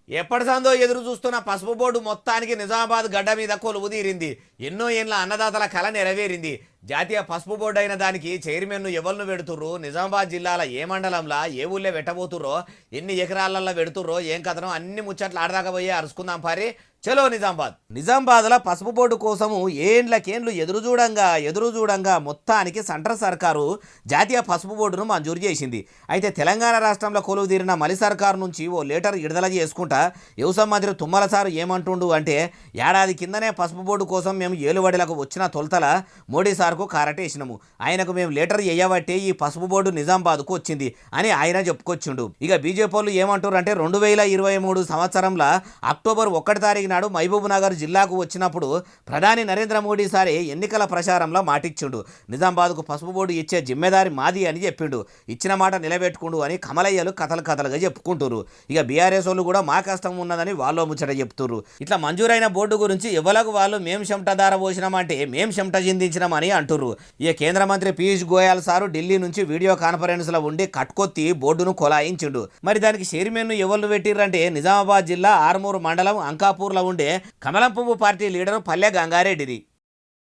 ఎప్పటిసాందో ఎదురు చూస్తున్న పసుపు బోర్డు మొత్తానికి నిజామాబాద్ గడ్డ మీద కొలువు తీరింది. ఎన్నో ఏళ్ల అన్నదాతల కల నెరవేరింది. జాతీయ పసుపు బోర్డు అయిన దానికి చైర్మన్ను ఎవరిని పెడుతుర్రు, నిజామాబాద్ జిల్లాల ఏ మండలంలో ఏ ఊళ్ళో పెట్టబోతుర్రో, ఎన్ని ఎకరాలలో పెడుతుర్రో, ఏం కథనో అన్ని ముచ్చట్లు ఆడదాకపోయే అరుచుకుందాం పారి. చలో నిజామాబాద్. నిజామాబాద్లో పసుపు బోర్డు కోసము ఏండ్లకేండ్లు ఎదురు చూడంగా మొత్తానికి సెంట్రల్ సర్కారు జాతీయ పసుపు బోర్డును మంజూరు చేసింది. అయితే తెలంగాణ రాష్ట్రంలో కొలువు తీరిన మలి సర్కారు నుంచి ఓ లెటర్ విడుదల చేసుకుంటా వ్యవసాయ మంత్రి తుమ్మల సారు ఏమంటుండు అంటే, ఏడాది కిందనే పసుపు బోర్డు కోసం మేము ఏలుబడిలకు వచ్చిన తొలతల మోడీ సార్కు కారటేసినాము. ఆయనకు మేము లెటర్ వేయబట్టే ఈ పసుపు బోర్డు నిజామాబాద్కు వచ్చింది అని ఆయన చెప్పుకొచ్చిండు. ఇక బీజేపీ వాళ్ళు ఏమంటారు అంటే, 2023 సంవత్సరంలో అక్టోబర్ 1 తారీఖు నాడు మహబూబ్ నగర్ జిల్లాకు వచ్చినప్పుడు ప్రధాని నరేంద్ర మోడీ సారే ఎన్నికల ప్రచారంలో మాటిచ్చిండు. నిజామాబాద్కు పసుపు బోర్డు ఇచ్చే జిమ్మెదారి మాది అని చెప్పిండు. ఇచ్చిన మాట నిలబెట్టుకుండు అని కమలయ్యలు కథలుగా చెప్పుకుంటున్నారు. ఇక బీఆర్ఎస్ వాళ్ళు కూడా మా కష్టం ఉన్నదని వాళ్ళు ముచ్చట చెప్తున్నారు. ఇట్లా మంజూరైన బోర్డు గురించి ఎవలకు వాళ్ళు మేం చెమటదార పోసినామంటే మేం చెమట చిందించినామని అంటుర్రు. ఇక కేంద్ర మంత్రి పీయూష్ గోయల్ సారు ఢిల్లీ నుంచి వీడియో కాన్ఫరెన్స్ లో ఉండి కట్కొత్తి బోర్డును కొలాయించిండు. మరి దానికి చైర్మన్ ఎవరు పెట్టిర్రంటే, నిజామాబాద్ జిల్లా ఆర్మూరు మండలం అంకాపూర్లో ఉండే కమలం పువ్వు పార్టీ లీడరు పల్లె గంగారెడ్డిది.